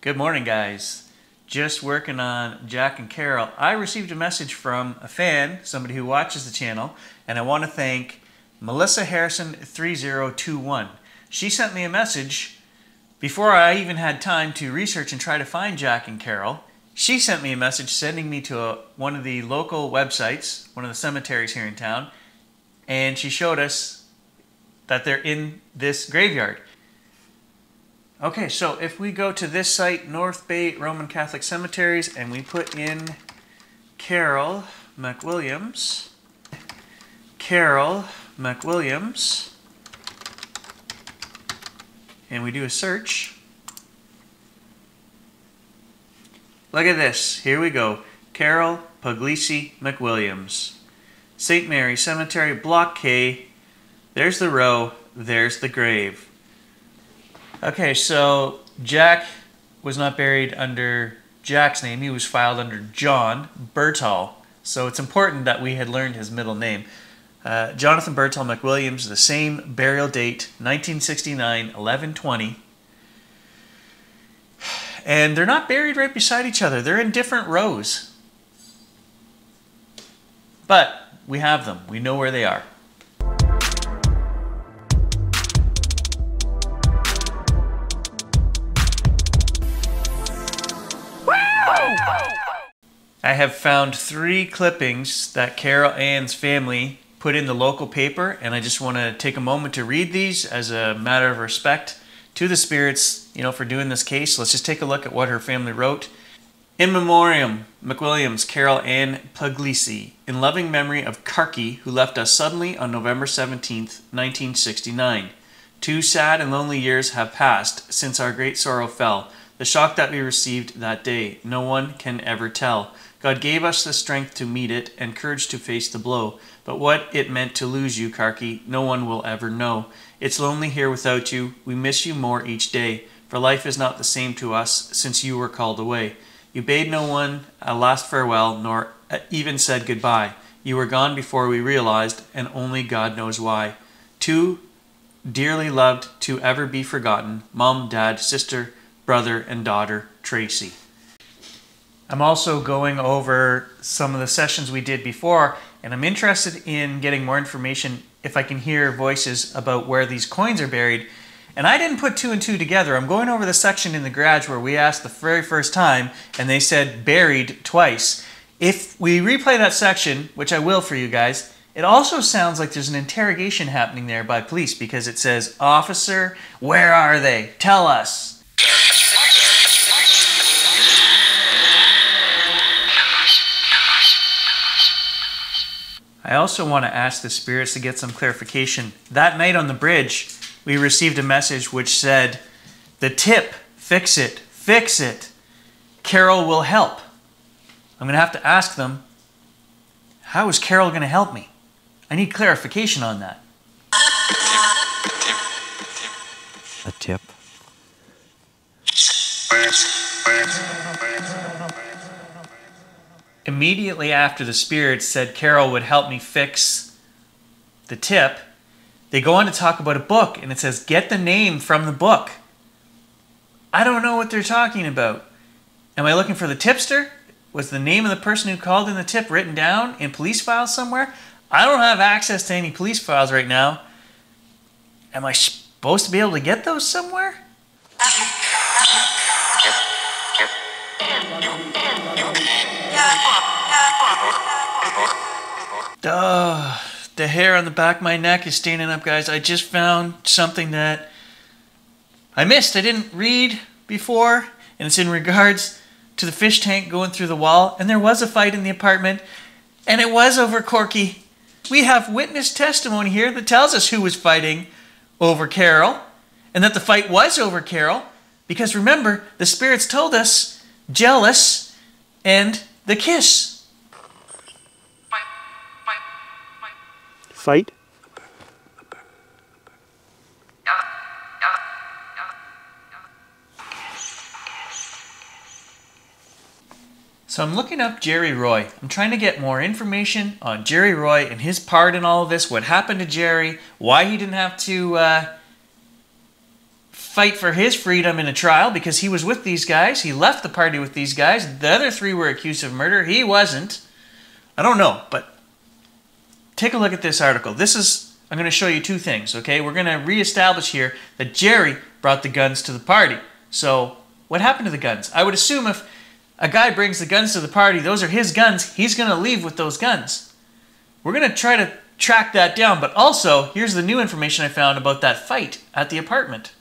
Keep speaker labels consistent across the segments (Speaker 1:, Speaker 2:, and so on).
Speaker 1: Good morning, guys. Just working on Jack and Carol. I received a message from a fan, somebody who watches the channel, and I want to thank Melissa Harrison 3021. She sent me a message before I even had time to research and try to find Jack and Carol. She sent me a message sending me to one of the local websites, one of the cemeteries here in town, and she showed us that they're in this graveyard. Okay, so if we go to this site, North Bay Roman Catholic Cemeteries, and we put in Carol McWilliams, and we do a search. Look at this. Here we go. Carol Puglisi McWilliams. St. Mary Cemetery, Block K. There's the row. There's the grave. Okay, so Jack was not buried under Jack's name. He was filed under John Bertall. So it's important that we had learned his middle name. Jonathan Bertall McWilliams, the same burial date, 1969, 11/20. And they're not buried right beside each other. They're in different rows. But we have them. We know where they are. I have found 3 clippings that Carol Ann's family put in the local paper, and I just want to take a moment to read these as a matter of respect to the spirits, for doing this case. Let's just take a look at what her family wrote. In memoriam, McWilliams, Carol Ann Puglisi, in loving memory of Karki, who left us suddenly on November 17th, 1969. 2 sad and lonely years have passed since our great sorrow fell. The shock that we received that day, no one can ever tell. God gave us the strength to meet it and courage to face the blow. But what it meant to lose you, Karki, no one will ever know. It's lonely here without you. We miss you more each day, for life is not the same to us since you were called away. You bade no one a last farewell, nor even said goodbye. You were gone before we realized, and only God knows why. Too dearly loved to ever be forgotten, Mom, Dad, sister, brother, and daughter, Tracy. I'm also going over some of the sessions we did before, and I'm interested in getting more information if I can hear voices about where these coins are buried. And I didn't put 2 and 2 together. I'm going over the section in the garage where we asked the very first time, and they said buried twice. If we replay that section, which I will for you guys, it also sounds like there's an interrogation happening there by police, because it says, "Officer, where are they? Tell us." I also want to ask the spirits to get some clarification. That night on the bridge, we received a message which said, "The tip, fix it, fix it. Carol will help." I'm going to have to ask them, how is Carol going to help me? I need clarification on that.
Speaker 2: A tip.
Speaker 1: Immediately after the spirits said Carol would help me fix the tip, they go on to talk about a book, and it says, "Get the name from the book." I don't know what they're talking about. Am I looking for the tipster? Was the name of the person who called in the tip written down in police files somewhere? I don't have access to any police files right now. Am I supposed to be able to get those somewhere? The hair on the back of my neck is standing up, guys. I just found something that I missed. I didn't read before, and it's in regards to the fish tank going through the wall. And there was a fight in the apartment, and it was over Corky. We have witness testimony here that tells us who was fighting over Carol, and that the fight was over Carol, because remember, the spirits told us jealous and the kiss.
Speaker 2: Fight?
Speaker 1: So I'm looking up Gerry Roy. I'm trying to get more information on Gerry Roy and his part in all of this, what happened to Gerry, why he didn't have to fight for his freedom in a trial because he was with these guys. He left the party with these guys. The other three were accused of murder. He wasn't. I don't know, but take a look at this article. I'm going to show you two things, okay? We're going to reestablish here that Gerry brought the guns to the party. So what happened to the guns? I would assume if a guy brings the guns to the party, those are his guns, he's going to leave with those guns. We're going to try to track that down, but also, here's the new information I found about that fight at the apartment.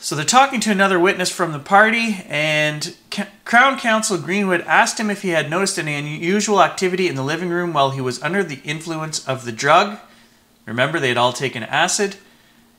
Speaker 1: So they're talking to another witness from the party, and Crown Counsel Greenwood asked him if he had noticed any unusual activity in the living room while he was under the influence of the drug. Remember, they had all taken acid.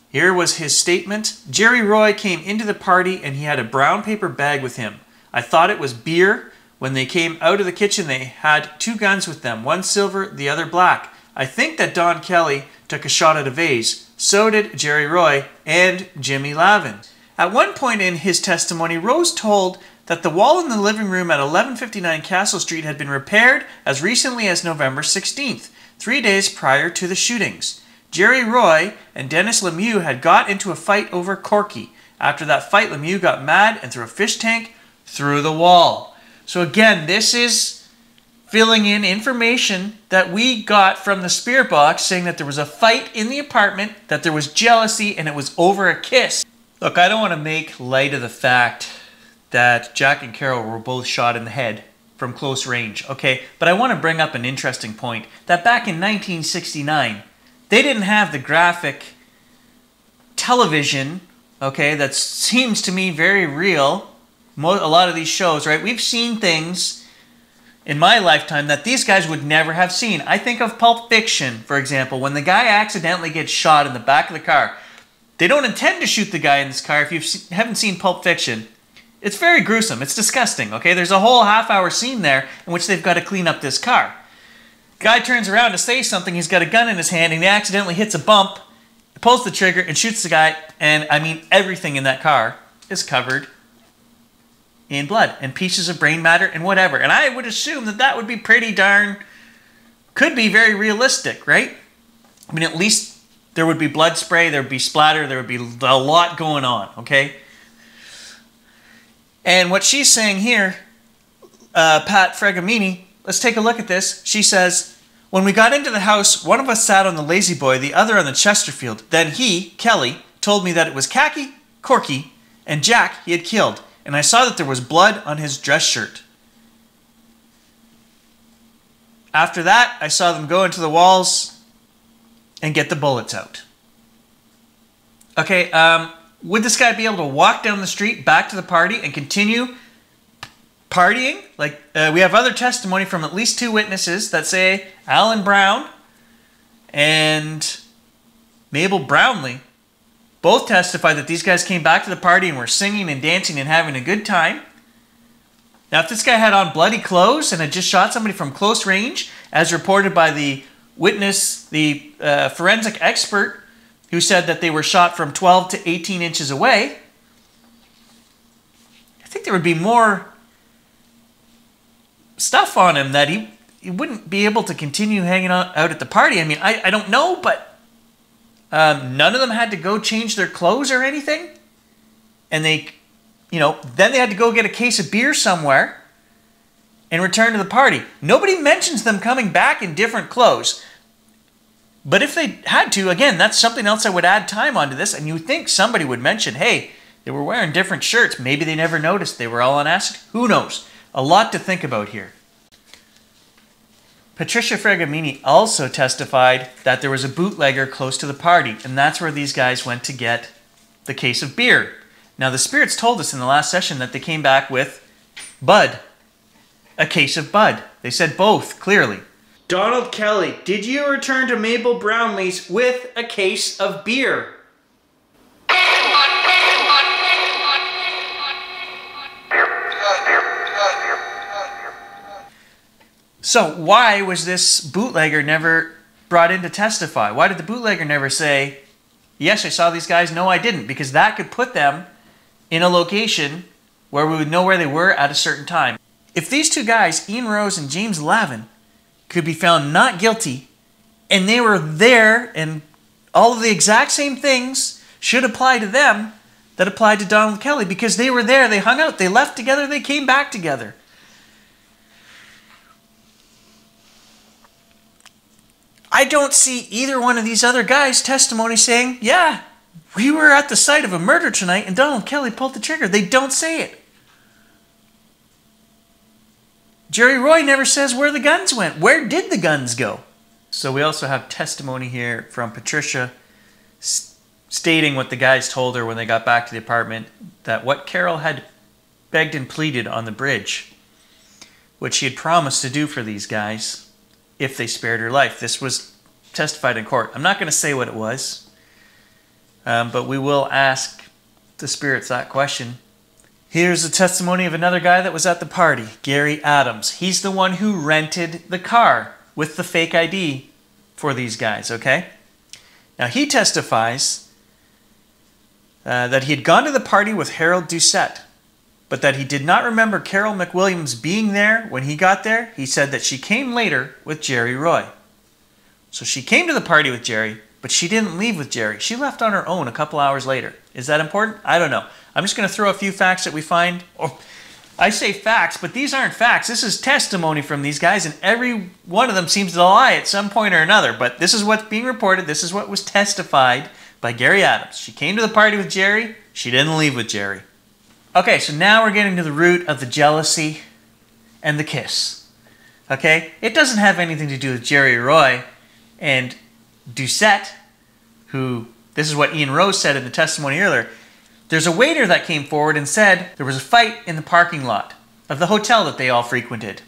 Speaker 1: Here was his statement. Gerry Roy came into the party and he had a brown paper bag with him. I thought it was beer. When they came out of the kitchen, they had two guns with them, one silver, the other black. I think that Don Kelly took a shot at a vase. So did Gerry Roy and Jimmy Lavin. At one point in his testimony, Rose told that the wall in the living room at 1159 Castle Street had been repaired as recently as November 16th, 3 days prior to the shootings. Gerry Roy and Dennis Lemieux had got into a fight over Corky. After that fight, Lemieux got mad and threw a fish tank through the wall. So again, this is filling in information that we got from the spirit box saying that there was a fight in the apartment, that there was jealousy, and it was over a kiss. Look, I don't want to make light of the fact that Jack and Carol were both shot in the head from close range, okay? But I want to bring up an interesting point, that back in 1969, they didn't have the graphic television, okay, that seems to me very real. A lot of these shows, right? We've seen things in my lifetime that these guys would never have seen. I think of Pulp Fiction, for example, when the guy accidentally gets shot in the back of the car. They don't intend to shoot the guy in this car. If you haven't seen Pulp Fiction, it's very gruesome. It's disgusting, okay? There's a whole half-hour scene there in which they've got to clean up this car. Guy turns around to say something, he's got a gun in his hand, and he accidentally hits a bump, pulls the trigger, and shoots the guy, and I mean everything in that car is covered in blood, and pieces of brain matter, and whatever. And I would assume that that would be pretty darn, could be very realistic, right? I mean, at least there would be blood spray, there would be splatter, there would be a lot going on, okay? And what she's saying here, Pat Fregamini, let's take a look at this. She says, when we got into the house, one of us sat on the lazy boy, the other on the Chesterfield. Then he, Kelly, told me that it was Khaki, Corky, and Jack he had killed. And I saw that there was blood on his dress shirt. After that, I saw them go into the walls and get the bullets out. Okay, would this guy be able to walk down the street back to the party and continue partying? Like, we have other testimony from at least two witnesses that say Alan Brown and Mabel Brownlee both testified that these guys came back to the party and were singing and dancing and having a good time. Now, if this guy had on bloody clothes and had just shot somebody from close range, as reported by the witness, the forensic expert, who said that they were shot from 12 to 18 inches away, I think there would be more stuff on him that he wouldn't be able to continue hanging out at the party. I mean, I don't know, but none of them had to go change their clothes or anything. And they, then they had to go get a case of beer somewhere and return to the party. Nobody mentions them coming back in different clothes. But if they had to, again, that's something else I would add time onto this. And you think somebody would mention, hey, they were wearing different shirts. Maybe they never noticed they were all on acid. Who knows? A lot to think about here. Patricia Fregamini also testified that there was a bootlegger close to the party, and that's where these guys went to get the case of beer. Now, the spirits told us in the last session that they came back with Bud, a case of Bud. They said both, clearly. Donald Kelly, did you return to Mabel Brownlee's with a case of beer? So why was this bootlegger never brought in to testify? Why did the bootlegger never say, yes, I saw these guys, no, I didn't? Because that could put them in a location where we would know where they were at a certain time. If these two guys, Ian Rose and James Lavin, could be found not guilty, and they were there, and all of the exact same things should apply to them, that applied to Donald Kelly because they were there, they hung out, they left together, they came back together. I don't see either one of these other guys' testimony saying, yeah, we were at the site of a murder tonight and Donald Kelly pulled the trigger. They don't say it. Gerry Roy never says where the guns went. Where did the guns go? So we also have testimony here from Patricia stating what the guys told her when they got back to the apartment, that what Carol had begged and pleaded on the bridge, what she had promised to do for these guys if they spared her life. This was testified in court. I'm not going to say what it was, but we will ask the spirits that question. Here's the testimony of another guy that was at the party, Gary Adams. He's the one who rented the car with the fake ID for these guys, okay? Now he testifies that he had gone to the party with Harold Doucette, but that he did not remember Carol McWilliams being there when he got there. He said that she came later with Gerry Roy. So she came to the party with Gerry, but she didn't leave with Gerry. She left on her own a couple hours later. Is that important? I don't know. I'm just going to throw a few facts that we find. Oh, I say facts, but these aren't facts. This is testimony from these guys, and every one of them seems to lie at some point or another. But this is what's being reported. This is what was testified by Gary Adams. She came to the party with Gerry. She didn't leave with Gerry. Okay, so now we're getting to the root of the jealousy and the kiss. Okay? It doesn't have anything to do with Gerry Roy and Doucette, who, this is what Ian Rose said in the testimony earlier. There's a waiter that came forward and said there was a fight in the parking lot of the hotel that they all frequented.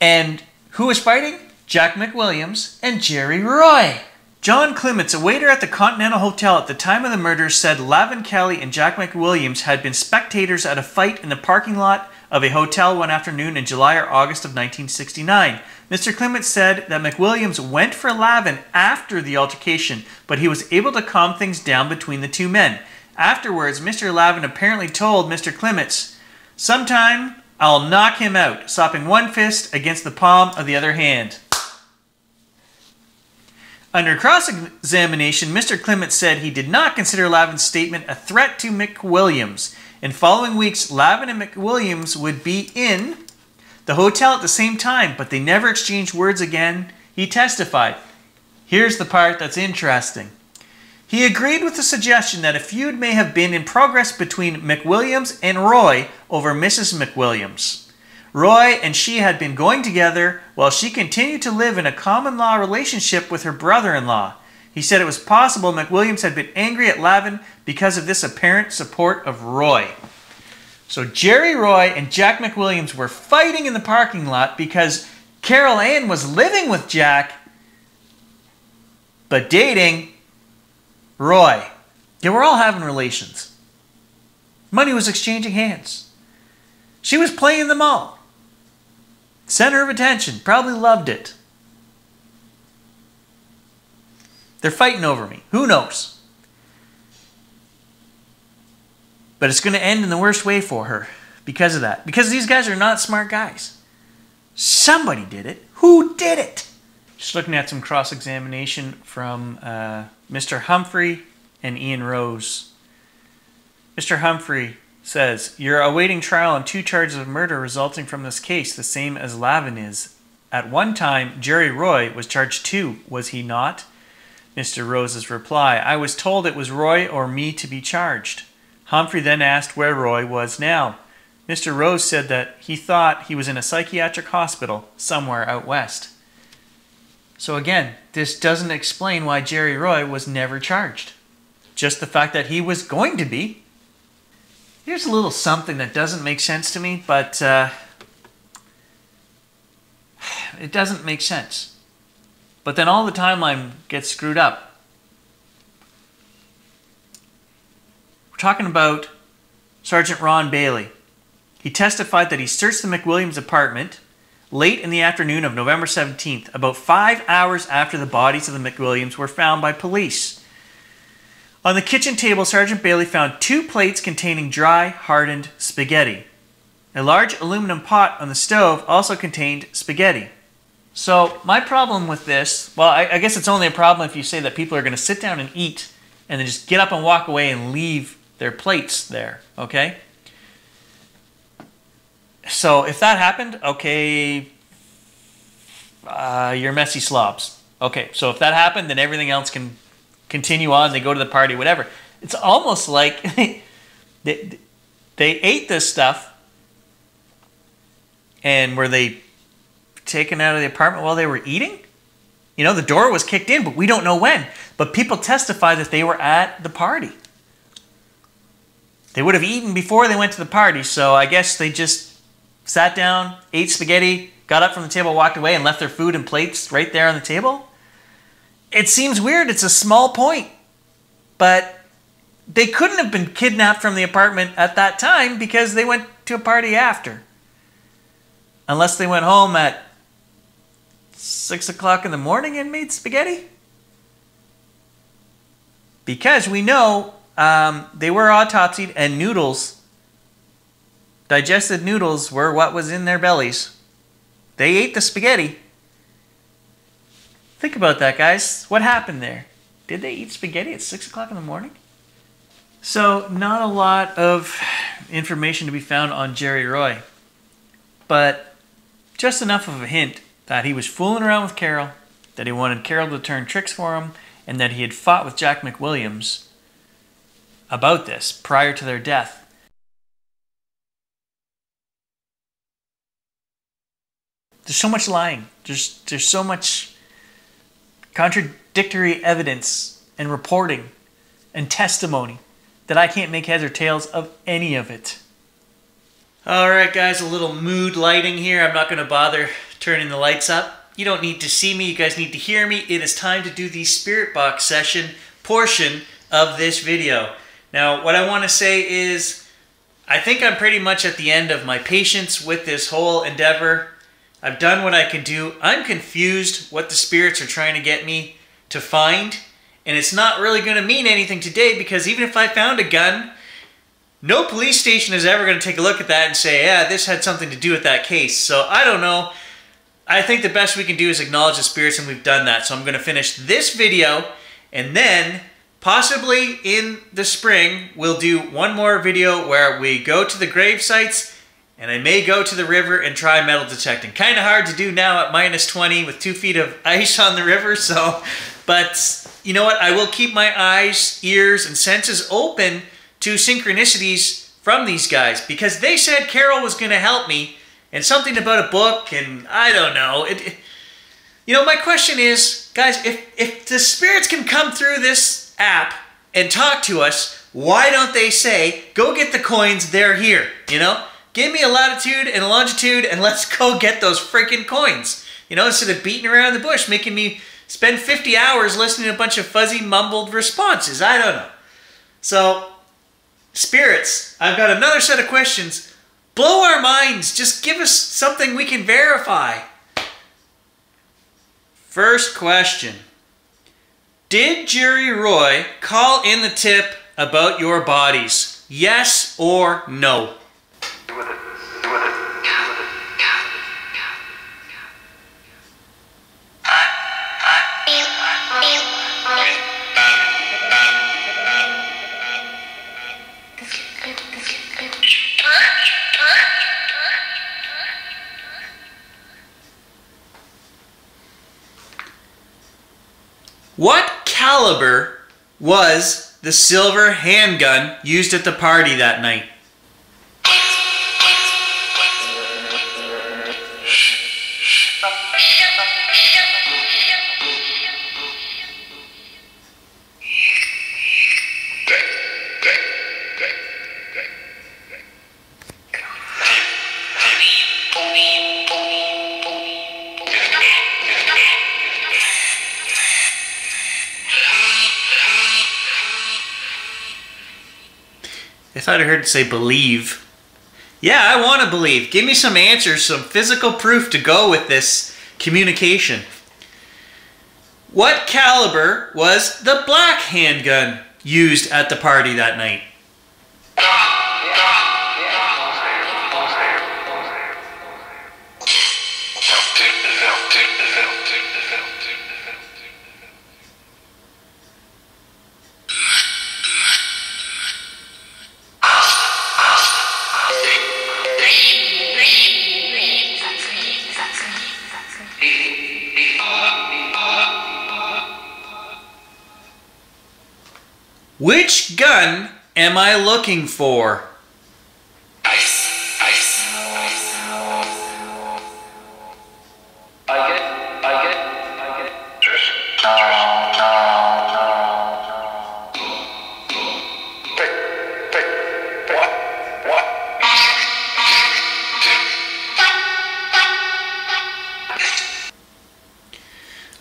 Speaker 1: And who was fighting? Jack McWilliams and Gerry Roy. John Clements, a waiter at the Continental Hotel at the time of the murders, said Lavin Kelly and Jack McWilliams had been spectators at a fight in the parking lot of a hotel one afternoon in July or August of 1969. Mr. Clements said that McWilliams went for Lavin after the altercation, but he was able to calm things down between the two men. Afterwards, Mr. Lavin apparently told Mr. Clements, "Sometime I'll knock him out," slapping one fist against the palm of the other hand. Under cross-examination, Mr. Clements said he did not consider Lavin's statement a threat to McWilliams. In following weeks, Lavin and McWilliams would be in the hotel at the same time, but they never exchanged words again, he testified. Here's the part that's interesting. He agreed with the suggestion that a feud may have been in progress between McWilliams and Roy over Mrs. McWilliams. Roy and she had been going together while she continued to live in a common-law relationship with her brother-in-law. He said it was possible McWilliams had been angry at Lavin because of this apparent support of Roy. So Gerry Roy and Jack McWilliams were fighting in the parking lot because Carol Ann was living with Jack, but dating Roy. They were all having relations. Money was exchanging hands. She was playing them all. Center of attention. Probably loved it. They're fighting over me. Who knows? But it's going to end in the worst way for her because of that. Because these guys are not smart guys. Somebody did it. Who did it? Just looking at some cross-examination from Mr. Humphrey and Ian Rose. Mr. Humphrey says, "You're awaiting trial on 2 charges of murder resulting from this case, the same as Lavin is. At one time, Gerry Roy was charged too, was he not?" Mr. Rose's reply, "I was told it was Roy or me to be charged." Humphrey then asked where Roy was now. Mr. Rose said that he thought he was in a psychiatric hospital somewhere out west. So again, this doesn't explain why Gerry Roy was never charged. Just the fact that he was going to be. Here's a little something that doesn't make sense to me, but it doesn't make sense. But then all the timeline gets screwed up. We're talking about Sergeant Ron Bailey. He testified that he searched the McWilliams apartment late in the afternoon of November 17th, about 5 hours after the bodies of the McWilliams were found by police. On the kitchen table, Sergeant Bailey found 2 plates containing dry, hardened spaghetti. A large aluminum pot on the stove also contained spaghetti. So my problem with this, well, I guess it's only a problem if you say that people are going to sit down and eat and then just get up and walk away and leave their plates there, okay? So if that happened, okay, you're messy slobs. Okay, so if that happened, then everything else can continue on. They go to the party, whatever. It's almost like they ate this stuff, and were they taken out of the apartment while they were eating? You know, the door was kicked in, but we don't know when. But people testify that they were at the party. They would have eaten before they went to the party, so I guess they just sat down, ate spaghetti, got up from the table, walked away, and left their food and plates right there on the table. It seems weird. It's a small point. But they couldn't have been kidnapped from the apartment at that time because they went to a party after. Unless they went home at 6 o'clock in the morning and made spaghetti. Because we know they were autopsied and noodles, digested noodles, were what was in their bellies. They ate the spaghetti. Think about that, guys. What happened there? Did they eat spaghetti at 6 o'clock in the morning? So, not a lot of information to be found on Gerry Roy. But just enough of a hint that he was fooling around with Carol, that he wanted Carol to turn tricks for him, and that he had fought with Jack McWilliams about this prior to their death. There's so much lying. There's so much contradictory evidence and reporting and testimony that I can't make heads or tails of any of it. Alright guys, a little mood lighting here. I'm not going to bother turning the lights up. You don't need to see me, you guys need to hear me. It is time to do the spirit box session portion of this video. Now, what I want to say is, I think I'm pretty much at the end of my patience with this whole endeavor. I've done what I can do. I'm confused what the spirits are trying to get me to find. And it's not really going to mean anything today because even if I found a gun, no police station is ever going to take a look at that and say, yeah, this had something to do with that case. So I don't know. I think the best we can do is acknowledge the spirits, and we've done that. So I'm going to finish this video, and then possibly in the spring, we'll do one more video where we go to the grave sites, and I may go to the river and try metal detecting. Kind of hard to do now at minus 20 with 2 feet of ice on the river, so, but you know what? I will keep my eyes, ears, and senses open to synchronicities from these guys, because they said Carol was going to help me, and something about a book, and I don't know. You know, my question is, guys, if the spirits can come through this app and talk to us, why don't they say, go get the coins, they're here, you know? Give me a latitude and a longitude, and let's go get those freaking coins. You know, instead of beating around the bush, making me spend 50 hours listening to a bunch of fuzzy, mumbled responses. I don't know. So, spirits, I've got another set of questions. Blow our minds. Just give us something we can verify. First question. Did Gerry Roy call in the tip about your bodies? Yes or no? What caliber was the silver handgun used at the party that night? If I'd heard it say believe. Yeah, I want to believe. Give me some answers, some physical proof to go with this communication. What caliber was the black handgun used at the party that night? Which gun am I looking for?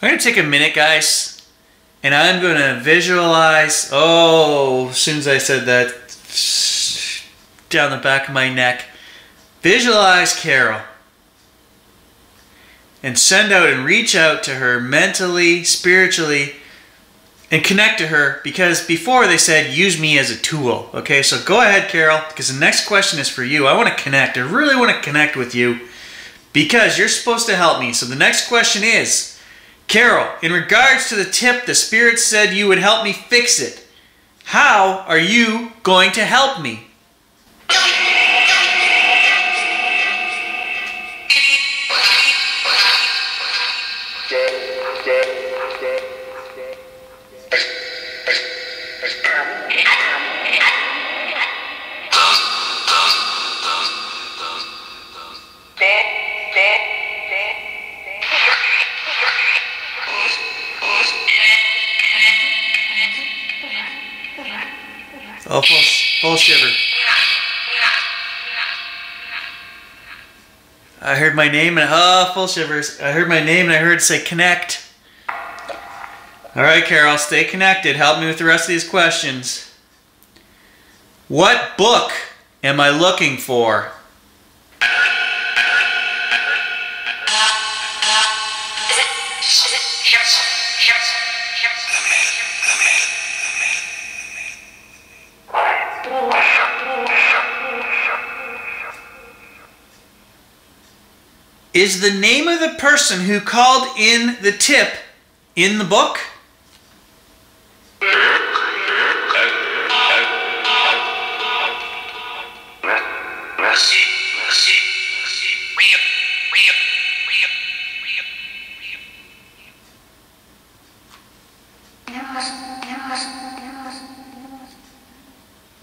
Speaker 1: I'm going to take a minute, guys, and I'm going to visualize, as soon as I said that, down the back of my neck, visualize Carol and send out and reach out to her mentally, spiritually, and connect to her, because before they said, use me as a tool. Okay, so go ahead, Carol, because the next question is for you. I want to connect. I really want to connect with you because you're supposed to help me. So the next question is, Carol, in regards to the tip, the Spirit said you would help me fix it. How are you going to help me? Oh, full shiver. I heard my name and full shivers. I heard my name and I heard it say connect. All right, Carol, stay connected. Help me with the rest of these questions. What book am I looking for? Is the name of the person who called in the tip in the book?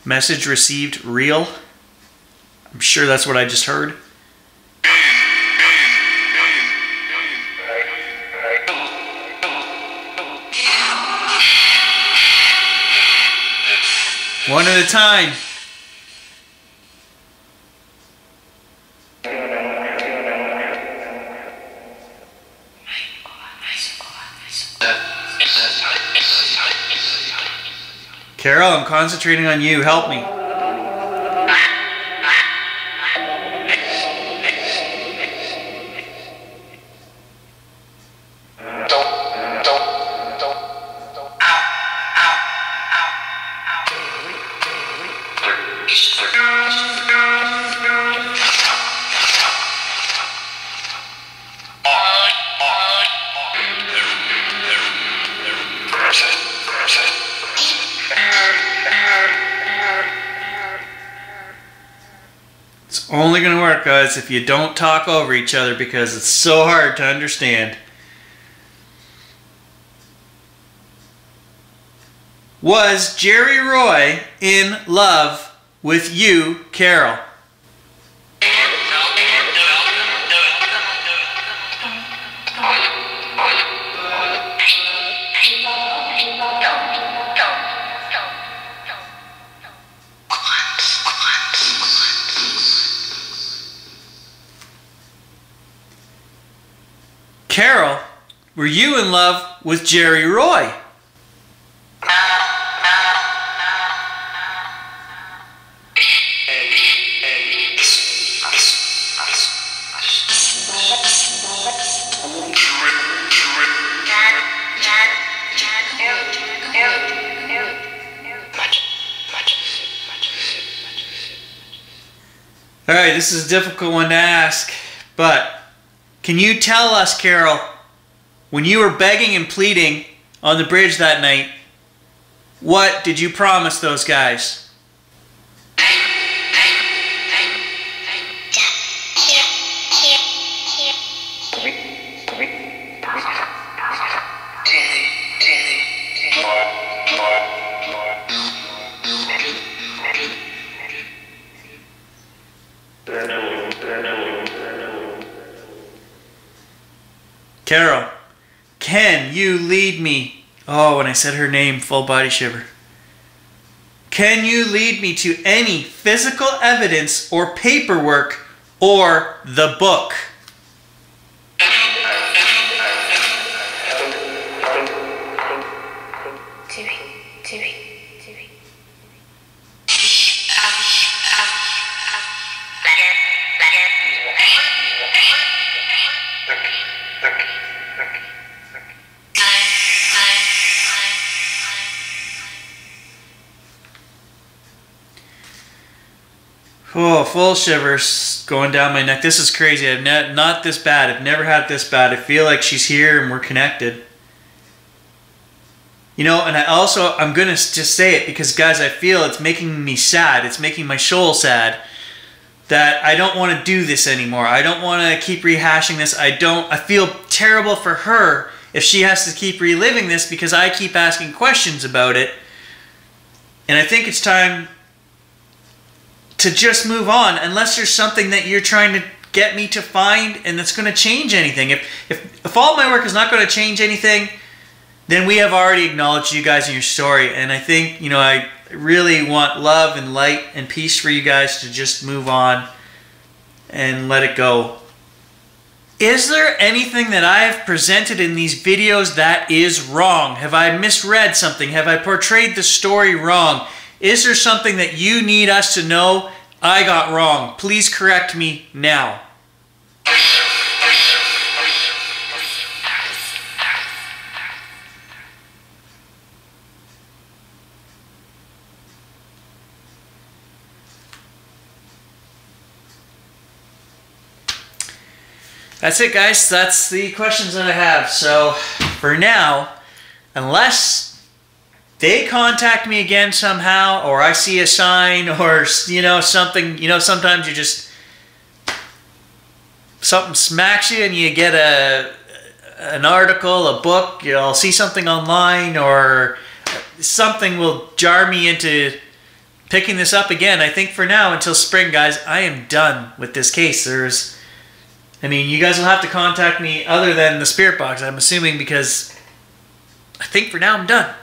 Speaker 1: Message received real? I'm sure that's what I just heard. One at a time. Carol, I'm concentrating on you. Help me. It's only going to work, guys, if you don't talk over each other, because it's so hard to understand. Was Gerry Roy in love with you, Carol? Carol, were you in love with Gerry Roy? All right, this is a difficult one to ask, but can you tell us, Carol, when you were begging and pleading on the bridge that night, what did you promise those guys? Carol, can you lead me? Oh, when I said her name, full body shiver. Can you lead me to any physical evidence or paperwork or the book? Oh, full shivers going down my neck. This is crazy. I've not this bad. I've never had this bad. I feel like she's here and we're connected. You know, and I'm going to just say it because, guys, I feel it's making me sad. It's making my soul sad that I don't want to do this anymore. I don't want to keep rehashing this. I feel terrible for her if she has to keep reliving this because I keep asking questions about it. And I think it's time to just move on, unless there's something that you're trying to get me to find and that's going to change anything. If all my work is not going to change anything, then we have already acknowledged you guys in your story. And I think, you know, I really want love and light and peace for you guys to just move on and let it go. Is there anything that I have presented in these videos that is wrong? Have I misread something? Have I portrayed the story wrong? Is there something that you need us to know I got wrong? Please correct me now. That's it, guys. That's the questions that I have. So for now, unless they contact me again somehow, or I see a sign, or, you know, something, you know, sometimes you just, something smacks you and you get an article, a book, you'll see something online, or something will jar me into picking this up again. I think for now, until spring, guys, I am done with this case. I mean, you guys will have to contact me other than the spirit box, I'm assuming, because I think for now I'm done.